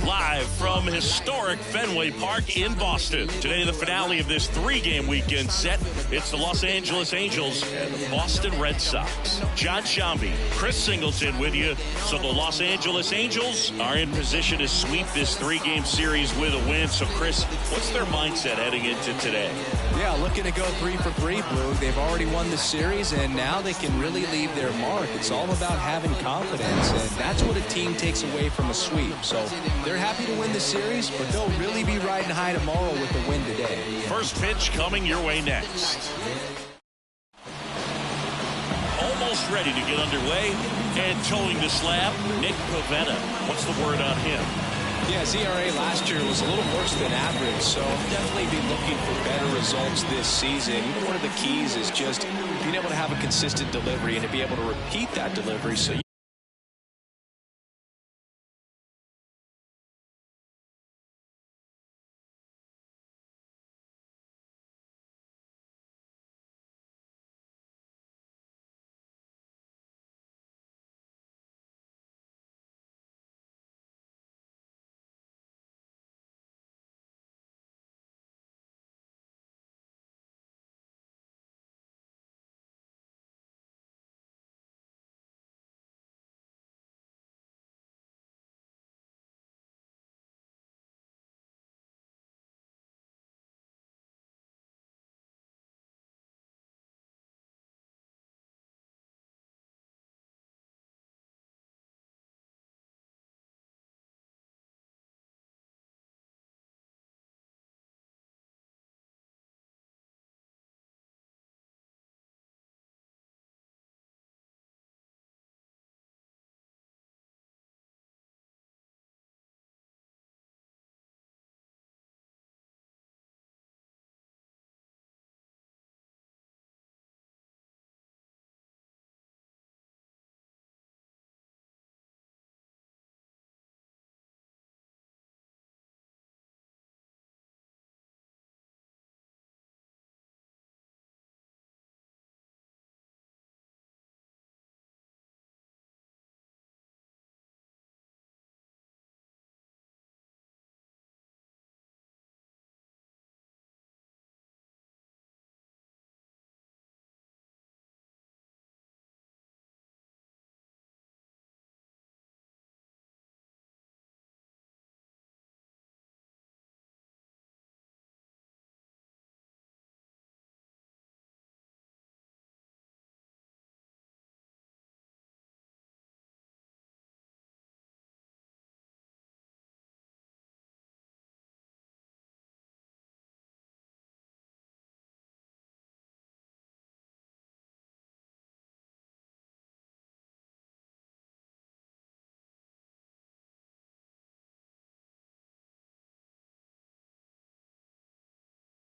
Live from historic Fenway Park in Boston. Today, the finale of this three-game weekend set. It's the Los Angeles Angels and the Boston Red Sox. John Sciambi, Chris Singleton with you. So the Los Angeles Angels are in position to sweep this three-game series with a win. So, Chris, what's their mindset heading into today? Yeah, looking to go 3 for 3, Blue. They've already won the series, and now they can really leave their mark. It's all about having confidence, and that's what a team takes away from a sweep. So they're happy to win the series, but they'll really be riding high tomorrow with the win today. First pitch coming your way next. Almost ready to get underway, and towing the slab, Nick Pivetta. What's the word on him? Yeah, his ERA last year was a little worse than average, so definitely be looking for better results this season. One of the keys is just being able to have a consistent delivery and to be able to repeat that delivery. So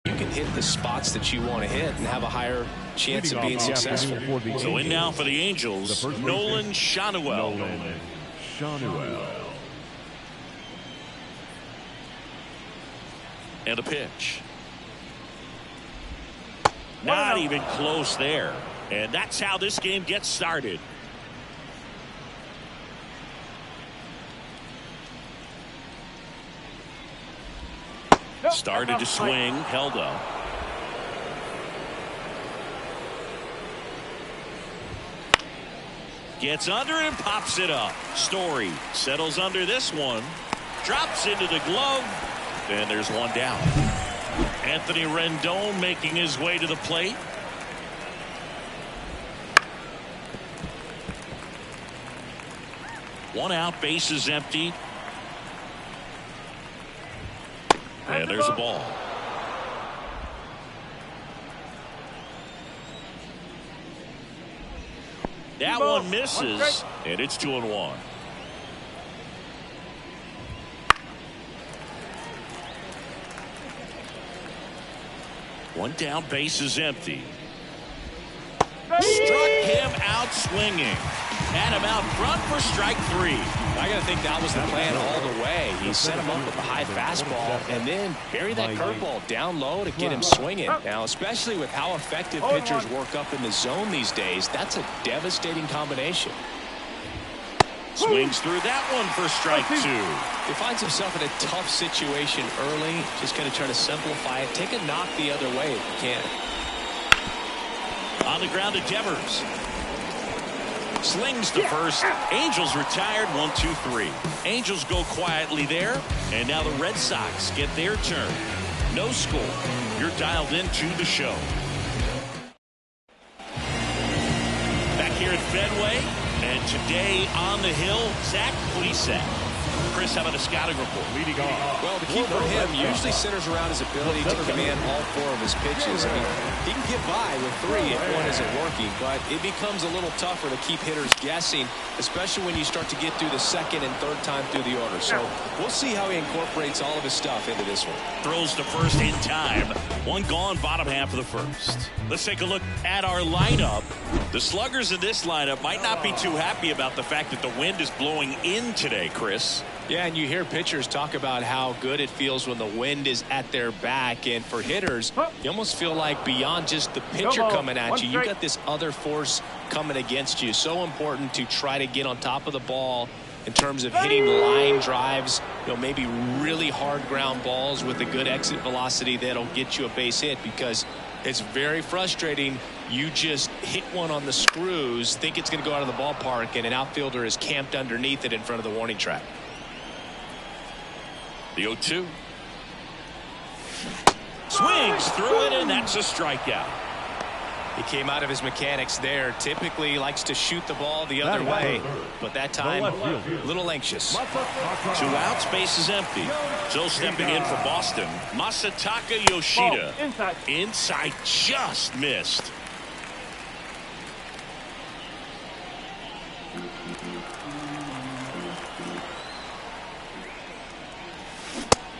you can hit the spots that you want to hit and have a higher chance of being successful. So in now for the Angels, Nolan Schanuel. And a pitch. Not even close there. And that's how this game gets started. Started to swing, held up. Gets under it and pops it up. Story settles under this one. Drops into the glove. And there's one down. Anthony Rendon making his way to the plate. One out, bases empty. And there's a ball. That one misses, and it's 2-1. One down, bases empty. Struck him out swinging. Had him out front for strike 3. I got to think that was the plan all the way. He set him up with a high fastball and then bury that curveball down low to get him swinging. Now, especially with how effective pitchers work up in the zone these days, that's a devastating combination. Swings through that one for strike 2. He finds himself in a tough situation early. Just going to try to simplify it. Take a knock the other way if you can. On the ground to Devers. Slings to first. Angels retired. 1-2-3. Angels go quietly there. And now the Red Sox get their turn. No score. You're dialed into the show. Back here at Fenway. And today on the hill, Zach Plesac. Chris, how about a scouting report? Leading off. Well, the key for him usually centers around his ability to command all 4 of his pitches. I mean, he can get by with 3 if one isn't working, but it becomes a little tougher to keep hitters guessing, especially when you start to get through the second and third time through the order. So we'll see how he incorporates all of his stuff into this one. Throws to first in time. 1 gone, bottom half of the first. Let's take a look at our lineup. The sluggers in this lineup might not be too happy about the fact that the wind is blowing in today, Chris. Yeah, and you hear pitchers talk about how good it feels when the wind is at their back. And for hitters, you almost feel like beyond just the pitcher coming at you, you got this other force coming against you. So important to try to get on top of the ball in terms of hitting line drives, maybe really hard ground balls with a good exit velocity that'll get you a base hit, because it's very frustrating. You just hit one on the screws, think it's going to go out of the ballpark, and an outfielder is camped underneath it in front of the warning track. The 0-2. Swings through it, and that's a strikeout. He came out of his mechanics there. Typically likes to shoot the ball the other way, but that time a little anxious. 2 outs, base is empty. So stepping in for Boston, Masataka Yoshida. Inside, just missed.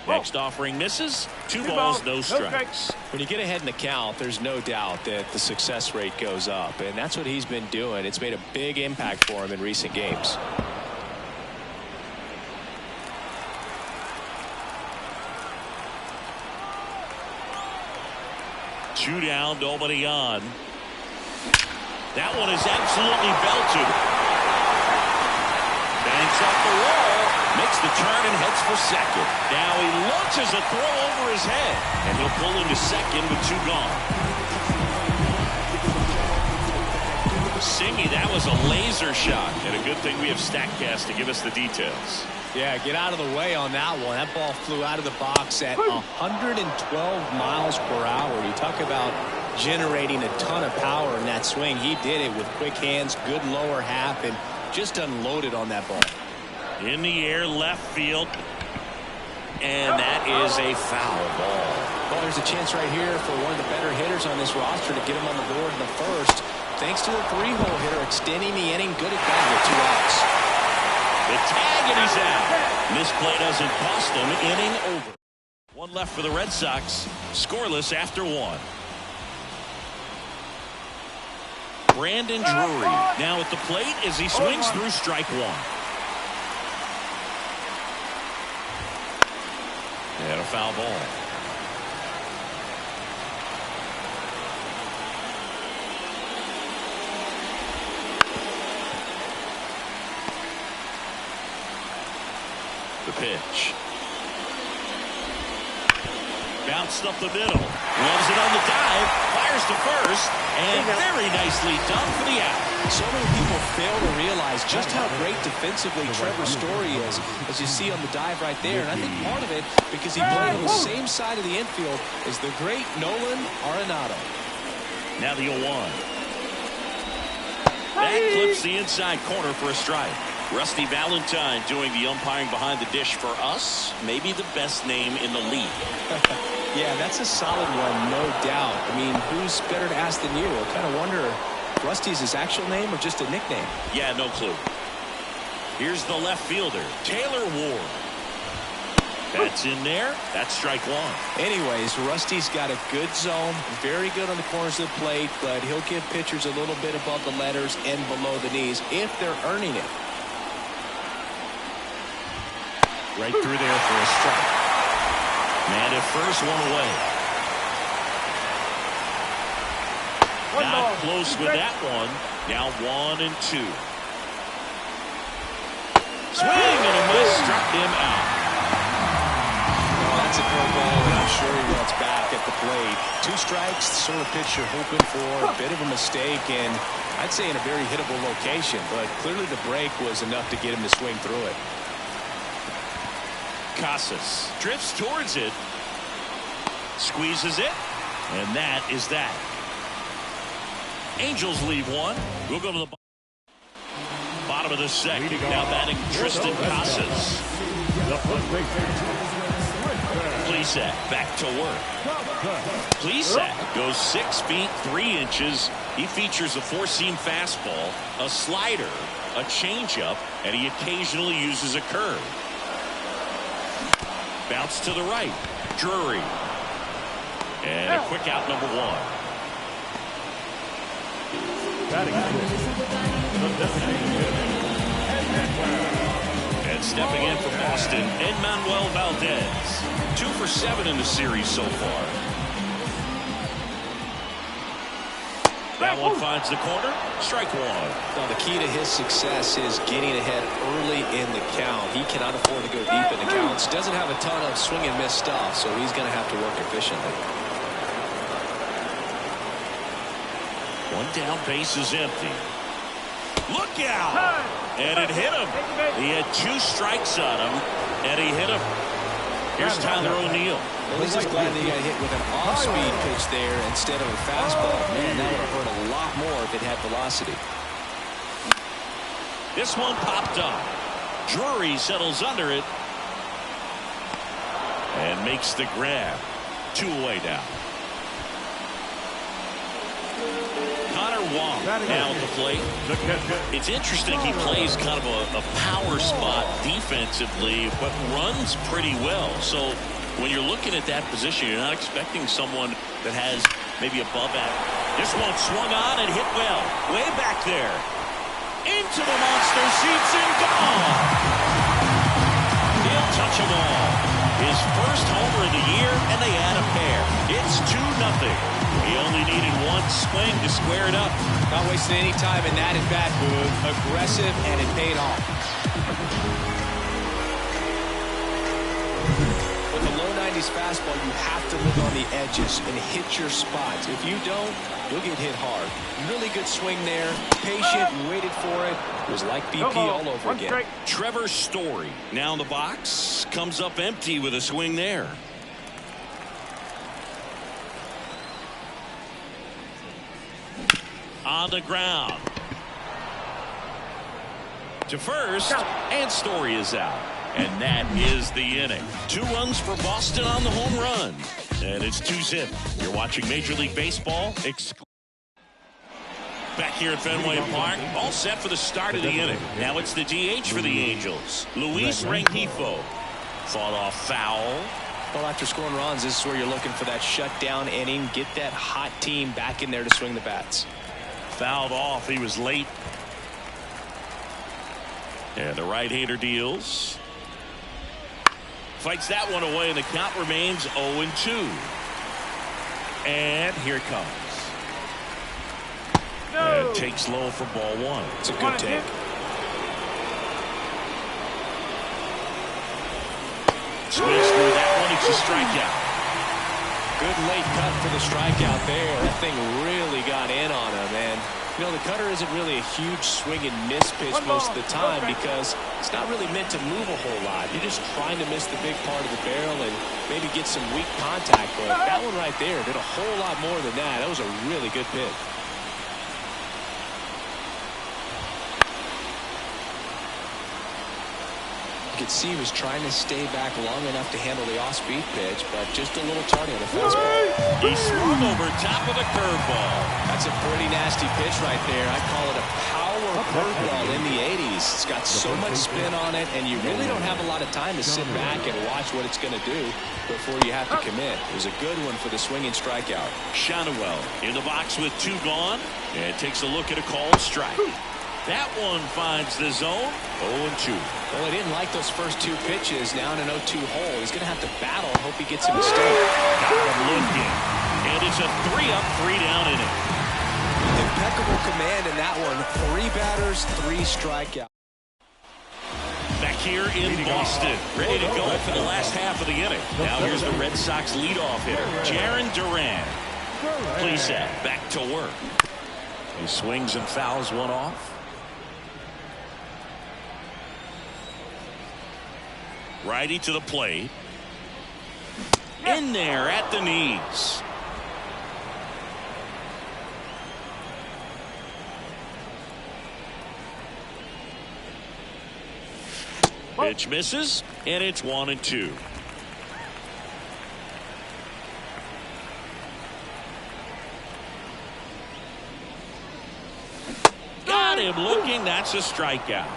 Next offering misses. 2 balls, no strikes. When you get ahead in the count, there's no doubt that the success rate goes up, and that's what he's been doing. It's made a big impact for him in recent games. Two down, nobody on. That one is absolutely belted. Banks off the wall, makes the turn and heads for second. Now he launches a throw over his head, and he'll pull into second with 2 gone. Singy, that was a laser shot, and a good thing we have StatCast to give us the details. Yeah, get out of the way on that one. That ball flew out of the box at 112 miles per hour. You talk about generating a ton of power in that swing. He did it with quick hands, good lower half, and just unloaded on that ball. In the air, left field, and that is a foul ball. Well, there's a chance right here for one of the better hitters on this roster to get him on the board in the first. Thanks to the 3-hole hitter extending the inning. Good at that with 2 outs. The tag, and he's out. This play doesn't cost him. Inning over. 1 left for the Red Sox. Scoreless after 1. Brandon Drury now at the plate as he swings through strike 1. And a foul ball. The pitch. Bounced up the middle. Loves it on the dive. Fires to first. And very nicely done for the out. So many people fail to realize just how great defensively Trevor Story is, as you see on the dive right there. And I think part of it because he played on the same side of the infield as the great Nolan Arenado. Now the 0-1. That clips the inside corner for a strike. Rusty Valentine doing the umpiring behind the dish for us. Maybe the best name in the league. Yeah, that's a solid one, no doubt. I mean, who's better to ask than you? I kind of wonder, Rusty's his actual name or just a nickname? Yeah, no clue. Here's the left fielder, Taylor Ward. That's in there. That's strike 1. Anyways, Rusty's got a good zone, very good on the corners of the plate, but he'll give pitchers a little bit above the letters and below the knees if they're earning it. Right through there for a strike. Man at first, 1 away. Not close with that one. Now 1-2. Swing and a miss, struck him out. That's a curveball, and I'm sure he wants back at the plate. 2 strikes, the sort of pitch you're hoping for. A bit of a mistake, and I'd say in a very hittable location, but clearly the break was enough to get him to swing through it. Casas drifts towards it, squeezes it, and that is that. Angels leave one. We'll go to the bottom of the second. Now batting Tristan Casas. Plesac back to work. Plesac goes 6 feet 3 inches. He features a 4-seam fastball, a slider, a changeup, and he occasionally uses a curve. Bounce to the right. Drury. And a quick out, number 1. And stepping in for Boston, Enmanuel Valdez. 2 for 7 in the series so far. That one finds the corner. Strike 1. Now, the key to his success is getting ahead early in the count. He cannot afford to go deep in the counts. Doesn't have a ton of swing and miss stuff, so he's going to have to work efficiently. 1 down, base is empty. Look out! And it hit him. He had 2 strikes on him, and he hit him. Here's Tyler O'Neill. Well, he's just glad that he got hit with an off-speed pitch there instead of a fastball. Man, that would have hurt a lot more if it had velocity. This one popped up. Drury settles under it and makes the grab. 2 away now. Connor Wong now at the plate. It's interesting, he plays kind of a power spot defensively, but runs pretty well. So when you're looking at that position, you're not expecting someone that has maybe above average. This one swung on and hit well. Way back there. Into the monster seats and gone. He'll touch them all. His first homer of the year, and they add a pair. It's 2-0. He only needed 1 swing to square it up. Not wasting any time in that at-bat, Boog. Aggressive, and it paid off. With a low 90s fastball, you have to live on the edges and hit your spots. If you don't, you'll get hit hard. Really good swing there. Patient and waited for it. It was like BP all over again. Trevor Story now in the box. Comes up empty with a swing there. On the ground. To first, and Story is out. And that is the inning. 2 runs for Boston on the home run. And it's 2-0. You're watching Major League Baseball. Back here at Fenway Park, all set for the start of the inning. Now it's the DH for the Angels. Luis Rengifo. Fought off foul. Well, after scoring runs, this is where you're looking for that shutdown inning. Get that hot team back in there to swing the bats. Fouled off. He was late. And the right-hander deals. Fights that one away, and the count remains 0-2. And here it comes. No. And takes low for ball 1. It's a good take. Squeeze through that one. It's a strikeout. Good late cut for the strikeout there. That thing really got in on him. And, you know, the cutter isn't really a huge swing and miss pitch most of the time because it's not really meant to move a whole lot. You're just trying to miss the big part of the barrel and maybe get some weak contact. But that one right there did a whole lot more than that. That was a really good pitch. You could see he was trying to stay back long enough to handle the off-speed pitch, but just a little tardy on the fastball. He swung over top of the curveball. That's a pretty nasty pitch right there. I call it a power curveball in the 80s. It's got so much spin on it, and you really don't have a lot of time to sit back and watch what it's going to do before you have to commit. It was a good one for the swinging strikeout. Shonwell in the box with 2 gone, and takes a look at a called strike. That one finds the zone. 0-2. Well, he didn't like those first 2 pitches. Now in an 0-2 hole, he's going to have to battle and hope he gets a mistake. Got him looking. And it's a 3-up, 3-down inning. Impeccable command in that one. 3 batters, 3 strikeouts. Back here in Boston. Ready to go for the last half of the inning. Now here's the Red Sox leadoff hitter, Jarren Duran. Plesac back to work. He swings and fouls one off. Righty to the plate. In there at the knees. Pitch misses, and it's 1-2. Got him looking. That's a strikeout.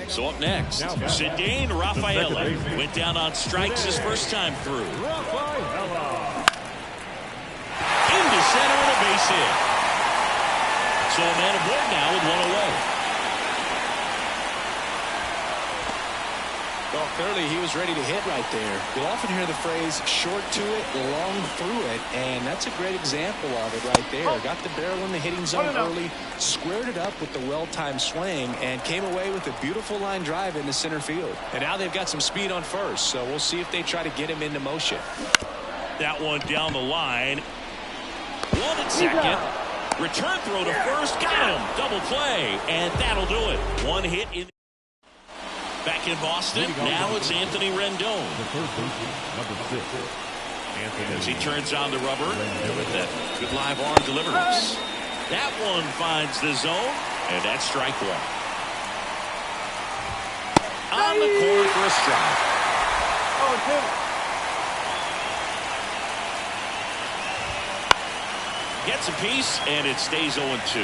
So up next, Ceddanne Rafaela went down on strikes his first time through. Into center and a base hit. So a man aboard now with one away. Well, clearly he was ready to hit right there. You'll often hear the phrase short to it, long through it, and that's a great example of it right there. Got the barrel in the hitting zone early, squared it up with the well-timed swing, and came away with a beautiful line drive into center field. And now they've got some speed on first, so we'll see if they try to get him into motion. That one down the line. One at second. Return throw to first. Got him. Double play. And that'll do it. One hit in. Back in Boston. Now it's Anthony Rendon. As he turns on the rubber with that good live arm deliveries. That one finds the zone. And that's strike one. On the corner for a strike. Gets a piece, and it stays 0-2.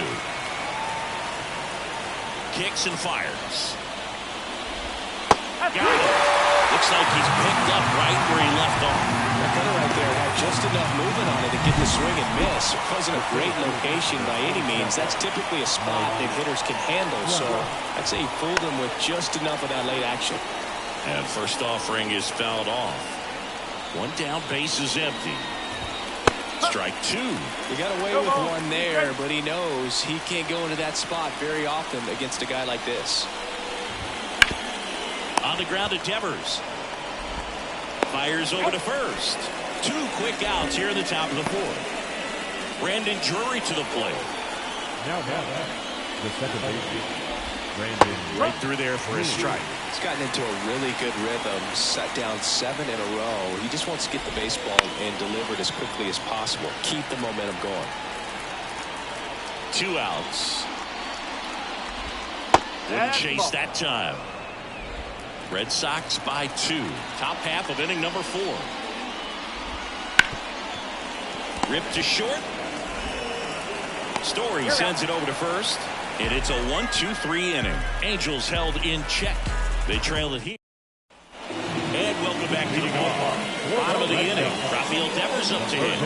Kicks and fires. Got it. Looks like he's picked up right where he left off. That cutter right there had just enough movement on it to get the swing and miss. It wasn't a great location by any means. That's typically a spot that hitters can handle, so I'd say he fooled him with just enough of that late action. And first offering is fouled off. One down, base is empty. Strike two. He got away with one there, but he knows he can't go into that spot very often against a guy like this. On the ground to Devers. Fires over to first. Two quick outs here in the top of the fourth. Brandon Drury to the plate. Now the second baseman, Brandon. Right through there for his strike. He's gotten into a really good rhythm, set down 7 in a row. He just wants to get the baseball and deliver it as quickly as possible. Keep the momentum going. 2 outs. Wouldn't chase that time. Red Sox by 2. Top half of inning number 4. Ripped to short. Story sends it over to first. And it's a 1-2-3 inning. Angels held in check. They trailed it here. And welcome back to the ballpark. Bottom of the inning. Rafael Devers up to hit.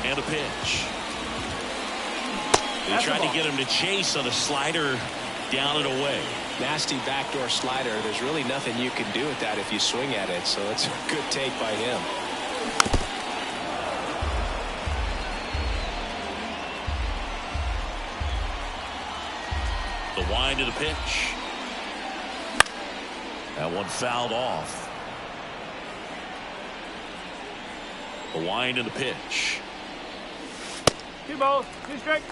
And a pitch. They tried to get him to chase on a slider down and away. Nasty backdoor slider. There's really nothing you can do with that if you swing at it. So it's a good take by him. The wind of the pitch. That one fouled off. The wind of the pitch. 2 balls, 2 strikes.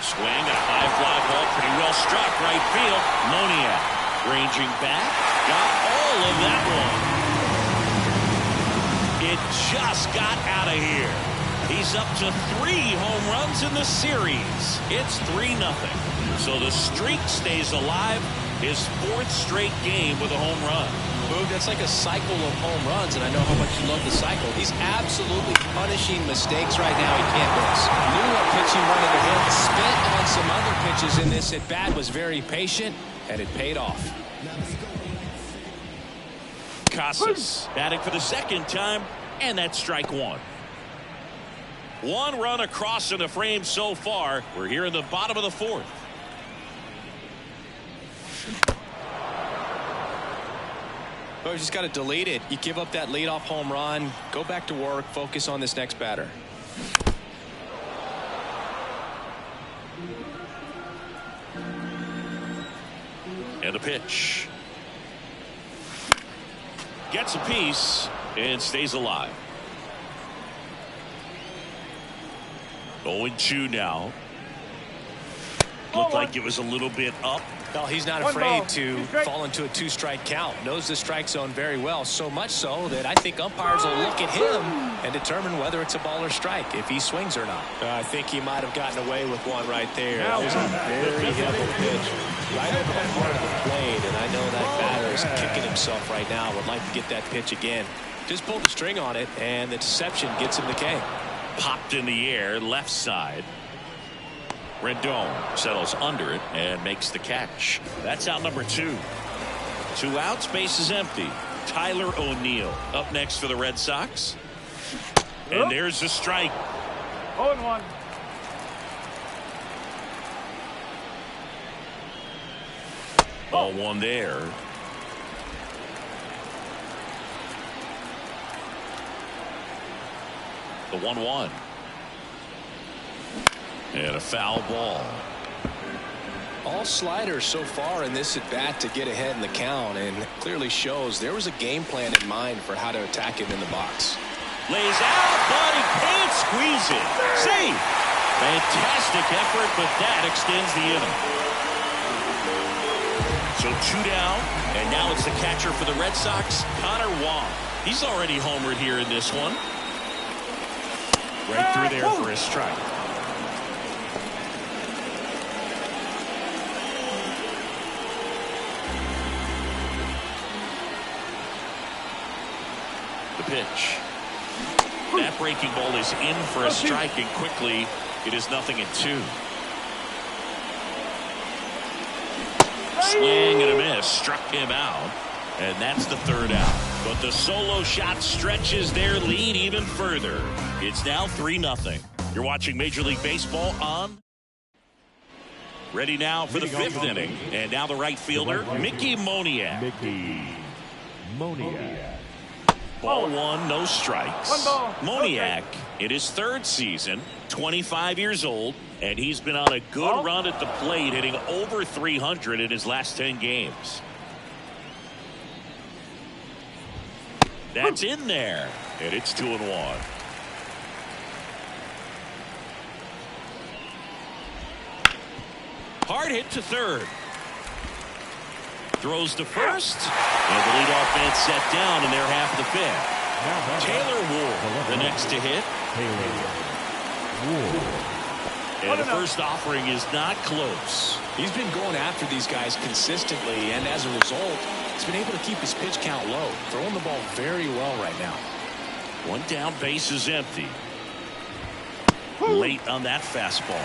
Swing and a high fly ball, pretty well struck right field. Moniak ranging back, got all of that one. It just got out of here. He's up to 3 home runs in the series. It's 3-0. So the streak stays alive. His 4th straight game with a home run. Boog, that's like a cycle of home runs, and I know how much you love the cycle. He's absolutely punishing mistakes right now he can't miss. Knew what pitch he wanted to hit, spit on some other pitches in this at bat, was very patient, and it paid off. Casas batting for the 2nd time, and that's strike 1. 1 run across in the frame so far. We're here in the bottom of the 4th. Well, you just got to delete it. You give up that leadoff home run, go back to work, focus on this next batter. And the pitch. Gets a piece and stays alive. 0-2 now. Looked like it was a little bit up. Well, he's not afraid to fall into a 2-strike count. Knows the strike zone very well, so much so that I think umpires will look at him and determine whether it's a ball or strike, if he swings or not. I think he might have gotten away with one right there. That was a very heavy pitch right over the heart of the plate, and I know that batter is kicking himself right now. Would like to get that pitch again. Just pulled the string on it, and the deception gets him the K. Popped in the air, left side. Rendon settles under it and makes the catch. That's out number 2. 2 outs, base is empty. Tyler O'Neill up next for the Red Sox. And there's the strike. 0-1. Ball 1 there. The 1-1. And a foul ball. All sliders so far in this at bat to get ahead in the count, and clearly shows there was a game plan in mind for how to attack him in the box. Lays out, but he can't squeeze it. Save. Fantastic effort, but that extends the inning. So 2 down, and now it's the catcher for the Red Sox, Connor Wong. He's already homered here in this one. Right through there for his strike. Pitch. That breaking ball is in for a strike, and quickly it is 0-2. Swing and a miss, struck him out, and that's the 3rd out. But the solo shot stretches their lead even further. It's now 3-0. You're watching Major League Baseball on. Ready now for the 5th inning, and now the right fielder, Mickey Moniak. Ball 1, no strikes. Moniak in his 3rd season, 25 years old, and he's been on a good run at the plate, hitting over 300 in his last 10 games. That's in there, and it's 2-1. Hard hit to 3rd. Throws to 1st, and the leadoff man set down in their half of the 5th. Taylor Ward, the next to hit. And the first offering is not close. He's been going after these guys consistently, and as a result, he's been able to keep his pitch count low, throwing the ball very well right now. 1 down, base is empty. Late on that fastball.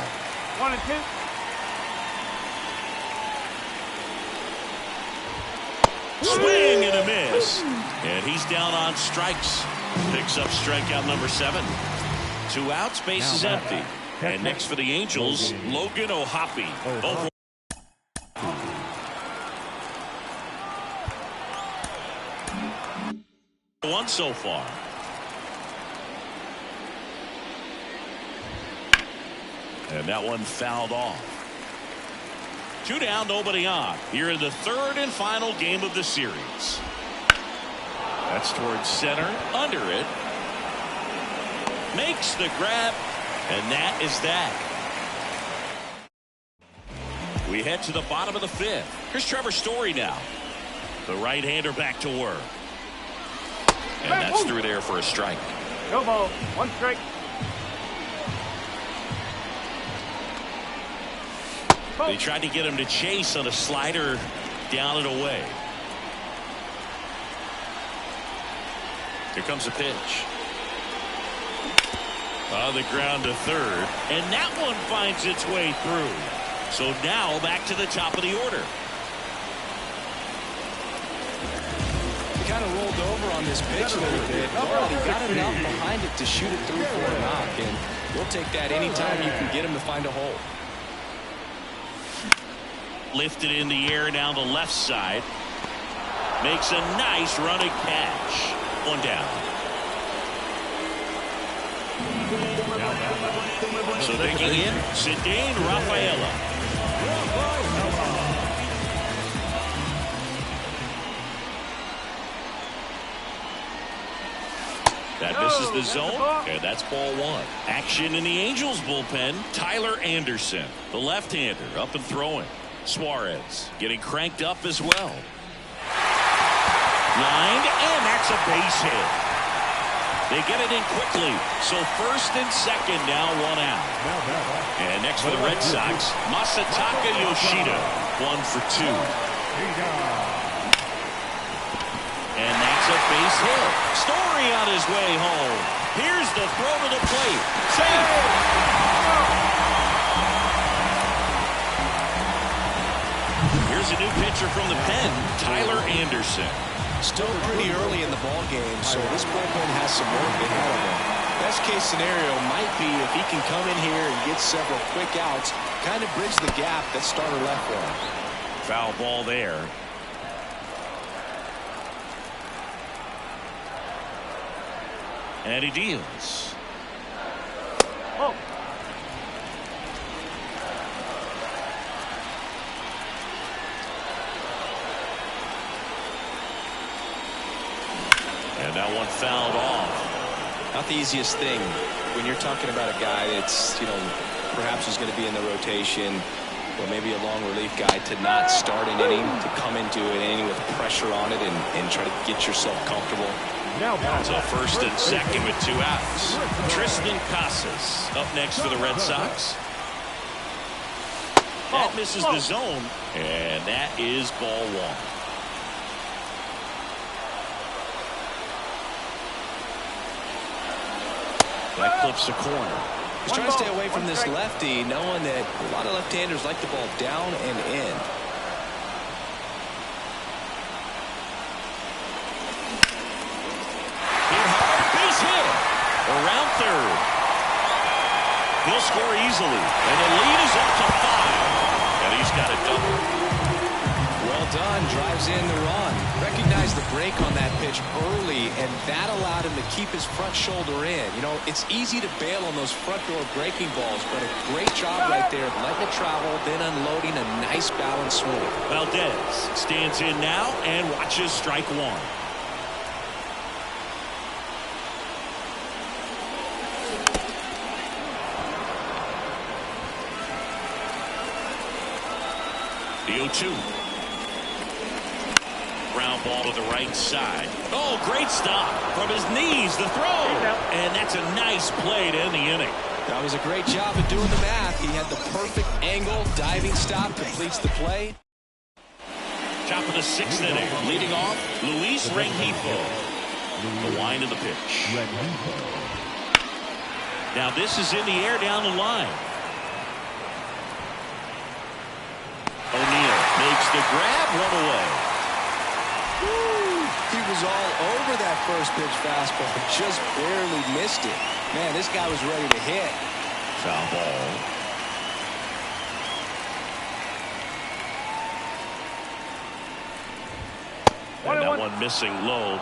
1-2. Swing and a miss. And he's down on strikes. Picks up strikeout number 7. 2 outs, base is empty. And next for the Angels, Logan O'Hoppe. Over 1 so far. And that one fouled off. 2 down, nobody on. Here in the 3rd and final game of the series. That's towards center, under it. Makes the grab, and that is that. We head to the bottom of the 5th. Here's Trevor Story now. The right-hander back to work. And that's through there for a strike. No ball. 1 strike. They tried to get him to chase on a slider down and away. Here comes a pitch. On the ground to 3rd. And that one finds its way through. So now back to the top of the order. He kind of rolled over on this pitch a little bit. But he got enough behind it to shoot it through for a knock. And we'll take that anytime you can get him to find a hole. Lifted in the air down the left side. makes a nice running catch. One down. So digging in, Ceddanne Rafaela. That misses the zone, and that's ball one. Action in the Angels bullpen. Tyler Anderson, the left-hander, up and throwing. Suarez getting cranked up as well. Lined, and that's a base hit. They get it in quickly, so first and second now, one out. And next for the Red Sox, Masataka Yoshida, 1 for 2. And that's a base hit. Story on his way home. Here's the throw to the plate. Safe. Here's a new pitcher from the pen, Tyler Anderson. Still pretty early in the ball game, so this bullpen has some work ahead of him. Best case scenario might be if he can come in here and get several quick outs, kind of bridge the gap that starter left for him. Foul ball there. And he deals. Oh. And that one fouled off. Not the easiest thing when you're talking about a guy that's, perhaps is going to be in the rotation or maybe a long relief guy, to not start an inning, to come into an inning with pressure on it and try to get yourself comfortable. So first and second with 2 outs. Tristan Casas up next for the Red Sox. That misses the zone, and that is ball one. That clips the corner. He's trying to stay away from this lefty, knowing that a lot of left-handers like the ball down and in. Base hit around third. He'll score easily, and the lead is up to 5. And he's got a double. Well done, drives in the run. Recognized the break on that pitch early, and that allowed him to keep his front shoulder in. It's easy to bail on those front door breaking balls, but a great job right there, letting it travel, then unloading a nice balanced swing. Valdez stands in now and watches strike one. The 0-2. Ground ball to the right side. Oh, great stop from his knees. The throw. And that's a nice play to end the inning. That was a great job of doing the math. He had the perfect angle. Diving stop completes the play. Top of the 6th inning. Leading off, Luis Rengifo. The wind of the pitch. Now this is in the air down the line. O'Neill makes the grab, one away. Woo! He was all over that first pitch fastball, just barely missed it. Man, this guy was ready to hit. Foul ball. And that one missing low.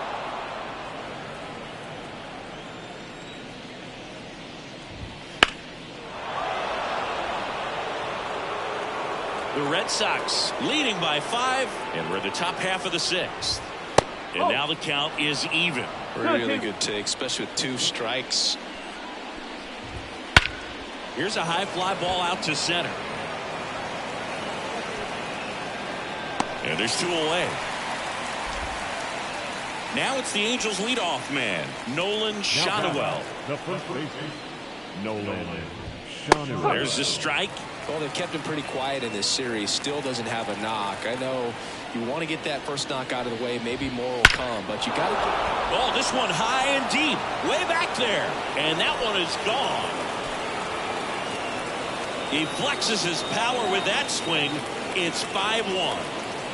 The Red Sox leading by 5, and we're in the top half of the 6th. And now the count is even. Really good take, especially with 2 strikes. Here's a high fly ball out to center. And there's 2 away. Now it's the Angels leadoff man, Nolan Shotwell. The first baseman, Nolan Shotwell. There's the strike. Well, they've kept him pretty quiet in this series. Still doesn't have a knock. I know you want to get that first knock out of the way. Maybe more will come, but you got to. Oh, this one high and deep, way back there, and that one is gone. He flexes his power with that swing. It's 5-1.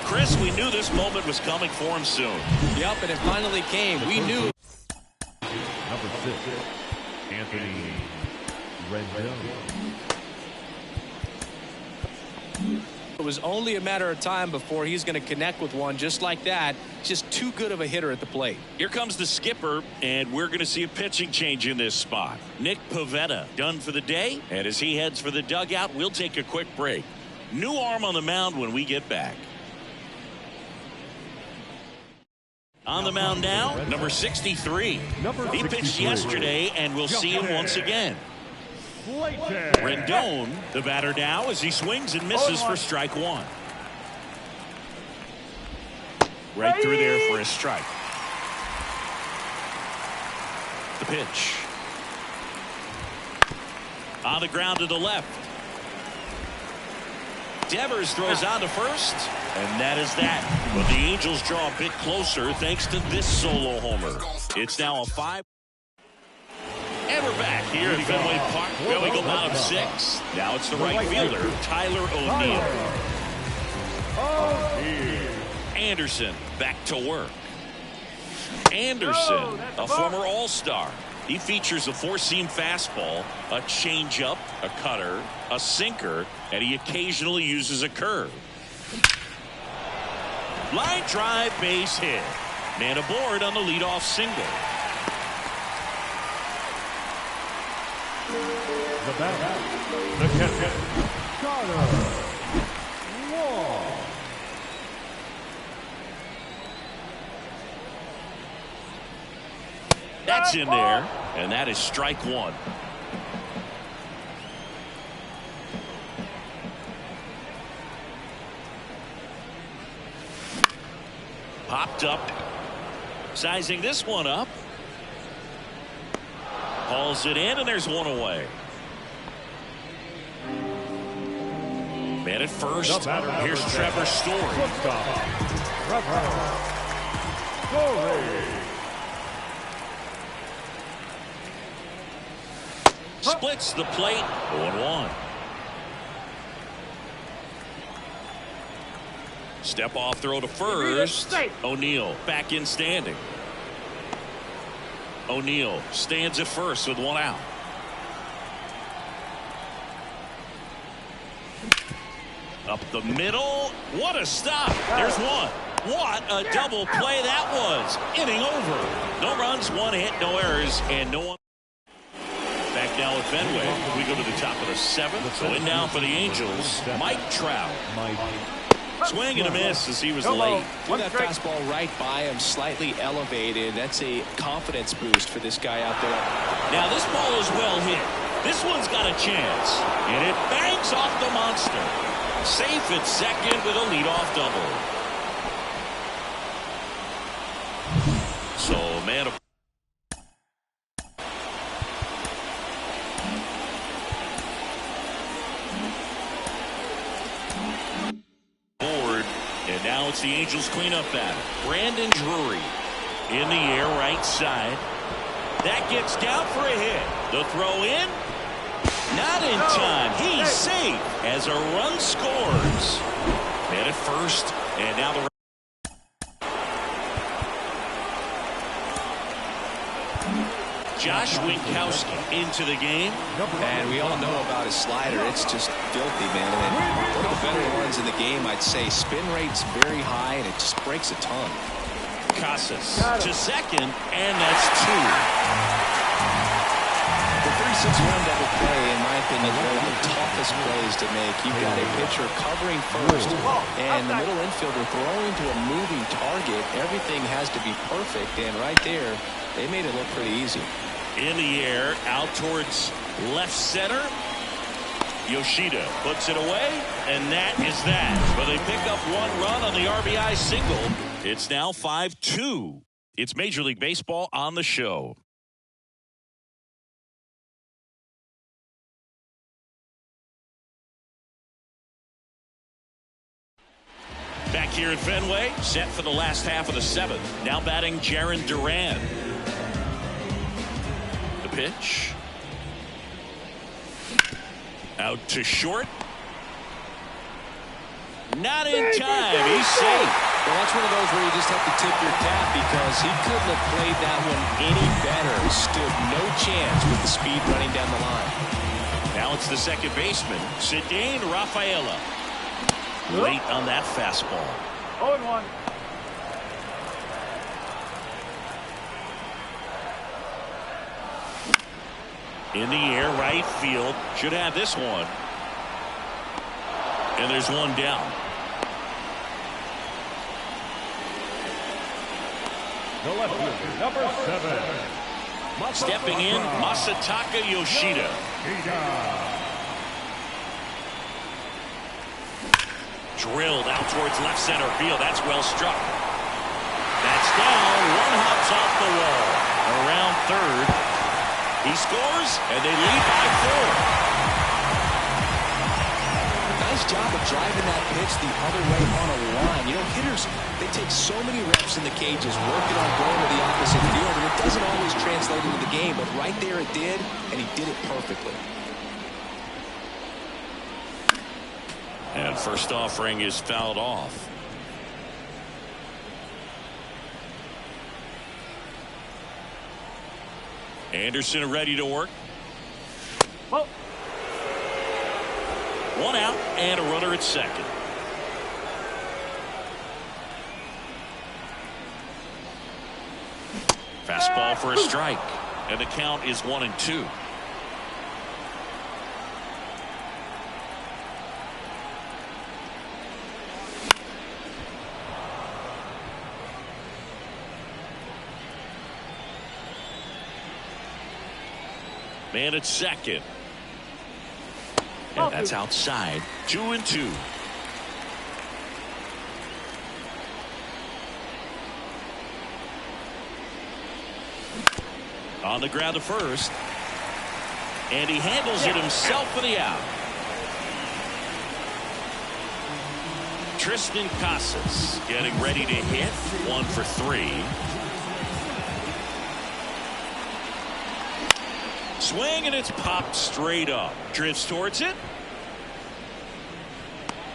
Chris, we knew this moment was coming for him soon. Yep, and it finally came. We knew. Number 6, Anthony Rendon. It was only a matter of time before he's going to connect with one just like that. Just too good of a hitter at the plate. Here comes the skipper, and we're going to see a pitching change in this spot. Nick Pivetta done for the day, and as he heads for the dugout, we'll take a quick break. New arm on the mound when we get back. On the mound now, number 63. He pitched yesterday, and we'll see him once again. Rendon, the batter now, as he swings and misses for strike one. Right through there for a strike. The pitch. On the ground to the left. Devers throws on to first, and that is that. But the Angels draw a bit closer thanks to this solo homer. It's now a 5. And we're back here at Fenway Park. Well, we go bottom 6. Now it's the right fielder, Tyler O'Neill. Anderson back to work. Anderson, a former All-Star. He features a four-seam fastball, a changeup, a cutter, a sinker, and he occasionally uses a curve. Line drive, base hit. Man aboard on the leadoff single. The batter, the catcher, Carter Wall. That's in there, and that is strike one. Popped up, sizing this one up. Hauls it in, and there's one away. Man at first. Here's Trevor Story. Trevor Story. Splits the plate. 0-1. Step off throw to first. O'Neill back in standing. O'Neill stands at first with one out. Up the middle. What a stop. There's one. What a double play that was. Inning over. No runs, one hit, no errors, and no one. Back now at Fenway. We go to the top of the 7th. So in now for the Angels, Mike Trout. Swing and a miss as he was late. Threw that fastball right by him, slightly elevated. That's a confidence boost for this guy out there. Now this ball is well hit. This one's got a chance. And it bangs off the monster. Safe at second with a leadoff double. So, man. Board. And now it's the Angels cleanup batter. Brandon Drury in the air, right side. That gets down for a hit. The throw in. Not in time. He's safe as a run scores. Man at first, and now the Josh Winkowski into the game. And we all know about his slider. It's just filthy, man. And one of the better ones in the game, I'd say. Spin rate's very high, and it just breaks a ton. Casas to second, and that's 2. The 3-6-1 double play, in my opinion, is one of the toughest plays to make. You've got a pitcher covering first, and the middle infielder throwing to a moving target. Everything has to be perfect, and right there, they made it look pretty easy. In the air, out towards left center. Yoshida puts it away, and that is that. But they pick up one run on the RBI single. It's now 5-2. It's Major League Baseball on the show. Back here at Fenway, set for the last half of the 7th. Now batting Jarren Duran. The pitch. Out to short. Not in time. He's safe. Well, that's one of those where you just have to tip your cap because he couldn't have played that one any better. Stood no chance with the speed running down the line. Now it's the second baseman, Ceddanne Rafaela. Late on that fastball. 0-1. In the air, right field. Should have this one. And there's one down. The left fielder, number 7. Stepping in, Masataka Yoshida. Drilled out towards left center field. That's well struck. That's down. One hops off the wall. Around third. He scores, and they lead by 4. Nice job of driving that pitch the other way on a line. You know, hitters, they take so many reps in the cages working on going to the opposite field, and it doesn't always translate into the game, but right there it did, and he did it perfectly. And first offering is fouled off. Anderson ready to work. Well, one out and a runner at second. Fastball for a strike. And the count is 1-2. Man at second. And that's outside. 2-2. On the ground to first. And he handles it himself for the out. Tristan Casas getting ready to hit. 1 for 3. Swing, and it's popped straight up. Drifts towards it.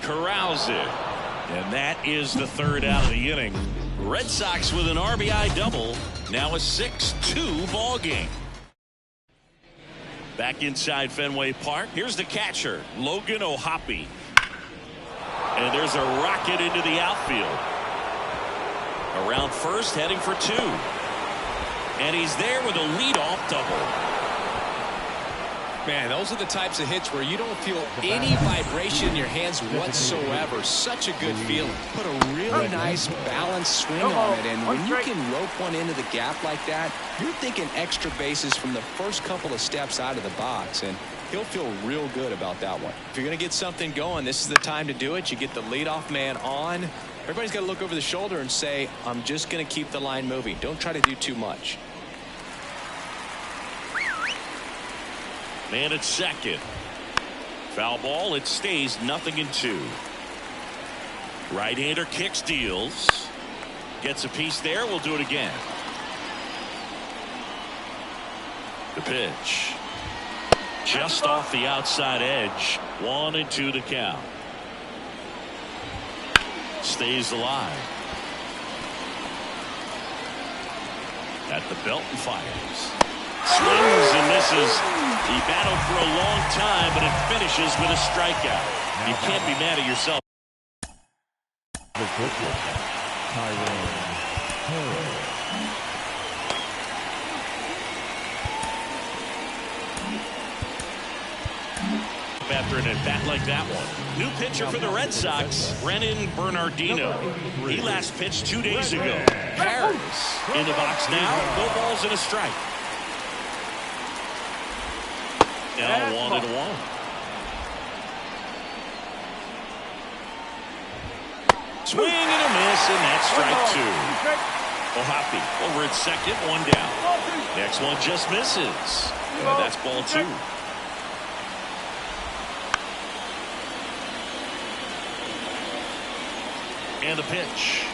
Corrals it. And that is the third out of the inning. Red Sox with an RBI double. Now a 6-2 ball game. Back inside Fenway Park. Here's the catcher, Logan O'Hoppe. And there's a rocket into the outfield. Around first, heading for 2. And he's there with a leadoff double. Man, those are the types of hits where you don't feel any vibration in your hands whatsoever. Such a good feeling. Put a really nice balanced swing on it, and when you can rope one into the gap like that, you're thinking extra bases from the first couple of steps out of the box, and he'll feel real good about that one. If you're going to get something going, this is the time to do it. You get the leadoff man on. Everybody's got to look over the shoulder and say, I'm just going to keep the line moving. Don't try to do too much. Man at second. Foul ball. It stays 0-2. Right-hander kicks, deals. Gets a piece there. We'll do it again. The pitch. Just off the outside edge. 1-2 to count. Stays alive. At the belt and fires. Swings and misses. He battled for a long time, but it finishes with a strikeout. You can't be mad at yourself. After an at-bat like that one. New pitcher for the Red Sox, Brennan Bernardino. He last pitched 2 days ago. Harris in the box now. No balls and a strike. Now 1-1. Swing and a miss, and that's strike 2. O'Hoppe over at second, 1 down. Next one just misses. And that's ball 2. And the pitch.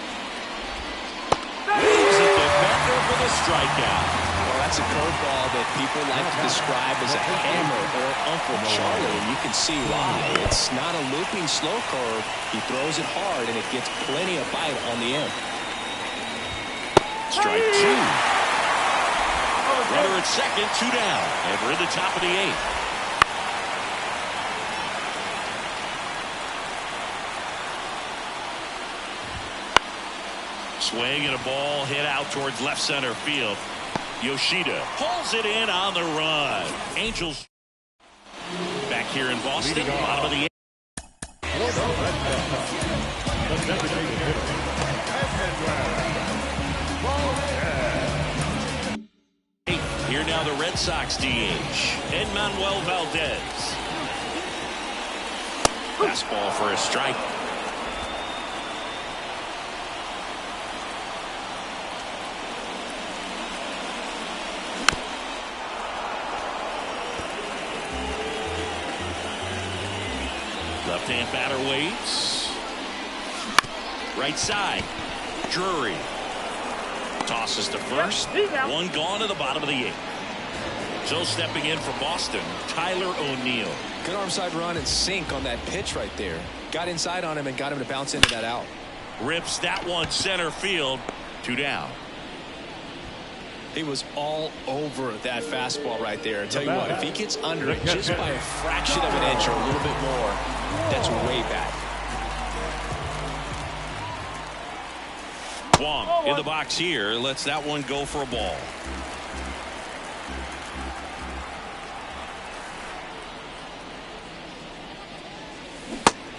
Leaves it to Becker for the strikeout. Well, that's a curveball that people like to describe as a hammer or Uncle Charlie, and you can see why. It's not a looping slow curve. He throws it hard, and it gets plenty of bite on the end. Strike 2. Runner at second, 2 down. And we're in the top of the 8th. Swing and a ball hit out towards left center field. Yoshida pulls it in on the run. Angels back here in Boston. Bottom of the eighth. Here now the Red Sox DH, Enmanuel Valdez. Fastball for a strike. Left-hand batter waits. Right side. Drury tosses to first. One gone to the bottom of the eighth. So stepping in for Boston, Tyler O'Neill. Good arm side run and sink on that pitch right there. Got inside on him and got him to bounce into that out. Rips that one center field. 2 down. He was all over that fastball right there. I tell you what, if he gets under it just by a fraction of an inch or a little bit more, that's way back. Wong in the box here. Lets that one go for a ball.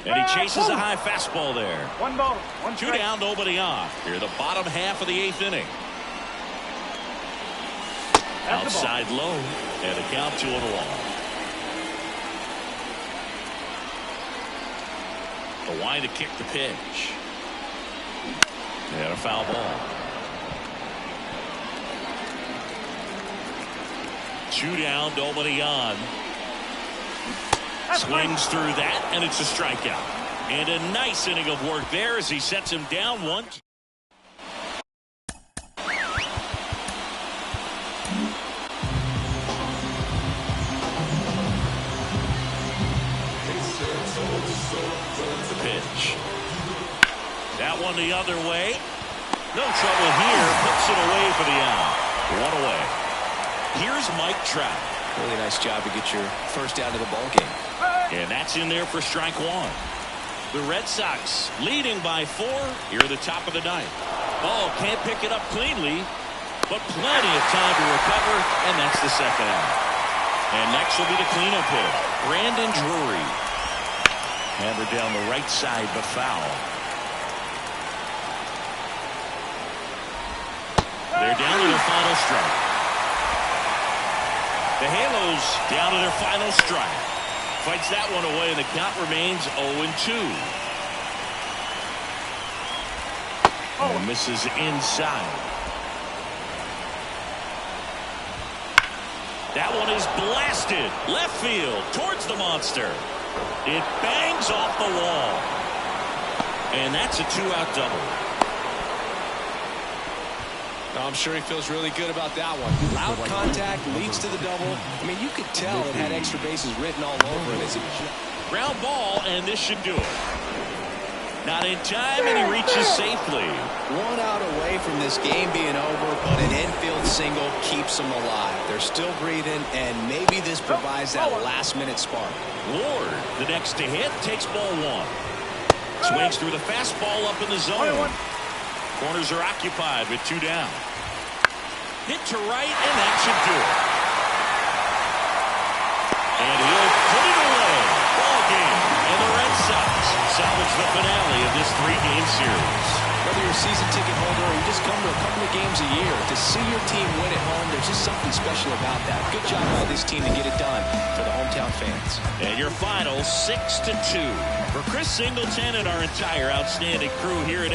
And he chases a high fastball there. 1 ball, 1 2 strike. down, nobody on. Here the bottom half of the 8th inning. Outside low, and a count 2-1. The wind to kick the pitch. And a foul ball. 2 down, nobody on. Swings through that, and it's a strikeout. And a nice inning of work there as he sets him down 1. The pitch. That one the other way. No trouble here. Puts it away for the out. 1 away. Here's Mike Trout. Really nice job to get your first out of the ball game. And that's in there for strike 1. The Red Sox leading by 4 here at the top of the 9th. Ball can't pick it up cleanly, but plenty of time to recover, and that's the second out. And next will be the cleanup hitter, Brandon Drury. Hammered down the right side, but foul. They're down to their final strike. The Halos down to their final strike. Fights that one away, and the count remains 0-2. And misses inside. That one is blasted left field towards the monster. It bangs off the wall. And that's a 2-out double. I'm sure he feels really good about that one. Loud contact leads to the double. I mean, you could tell it had extra bases written all over it as it ground ball, and this should do it. Not in time, and he reaches safely. 1 out away from this game being over, but an infield single keeps them alive. They're still breathing, and maybe this provides that last-minute spark. Ward, the next to hit, takes ball 1. Swings through the fastball up in the zone. Corners are occupied with 2 down. Hit to right, and that should do it. And he'll put it away. Ball game. And the Red Sox salvage the finale of this 3-game series. Whether you're a season ticket holder or you just come to a couple of games a year, to see your team win at home, there's just something special about that. Good job by this team to get it done for the hometown fans. And your final 6-2. For Chris Singleton and our entire outstanding crew here at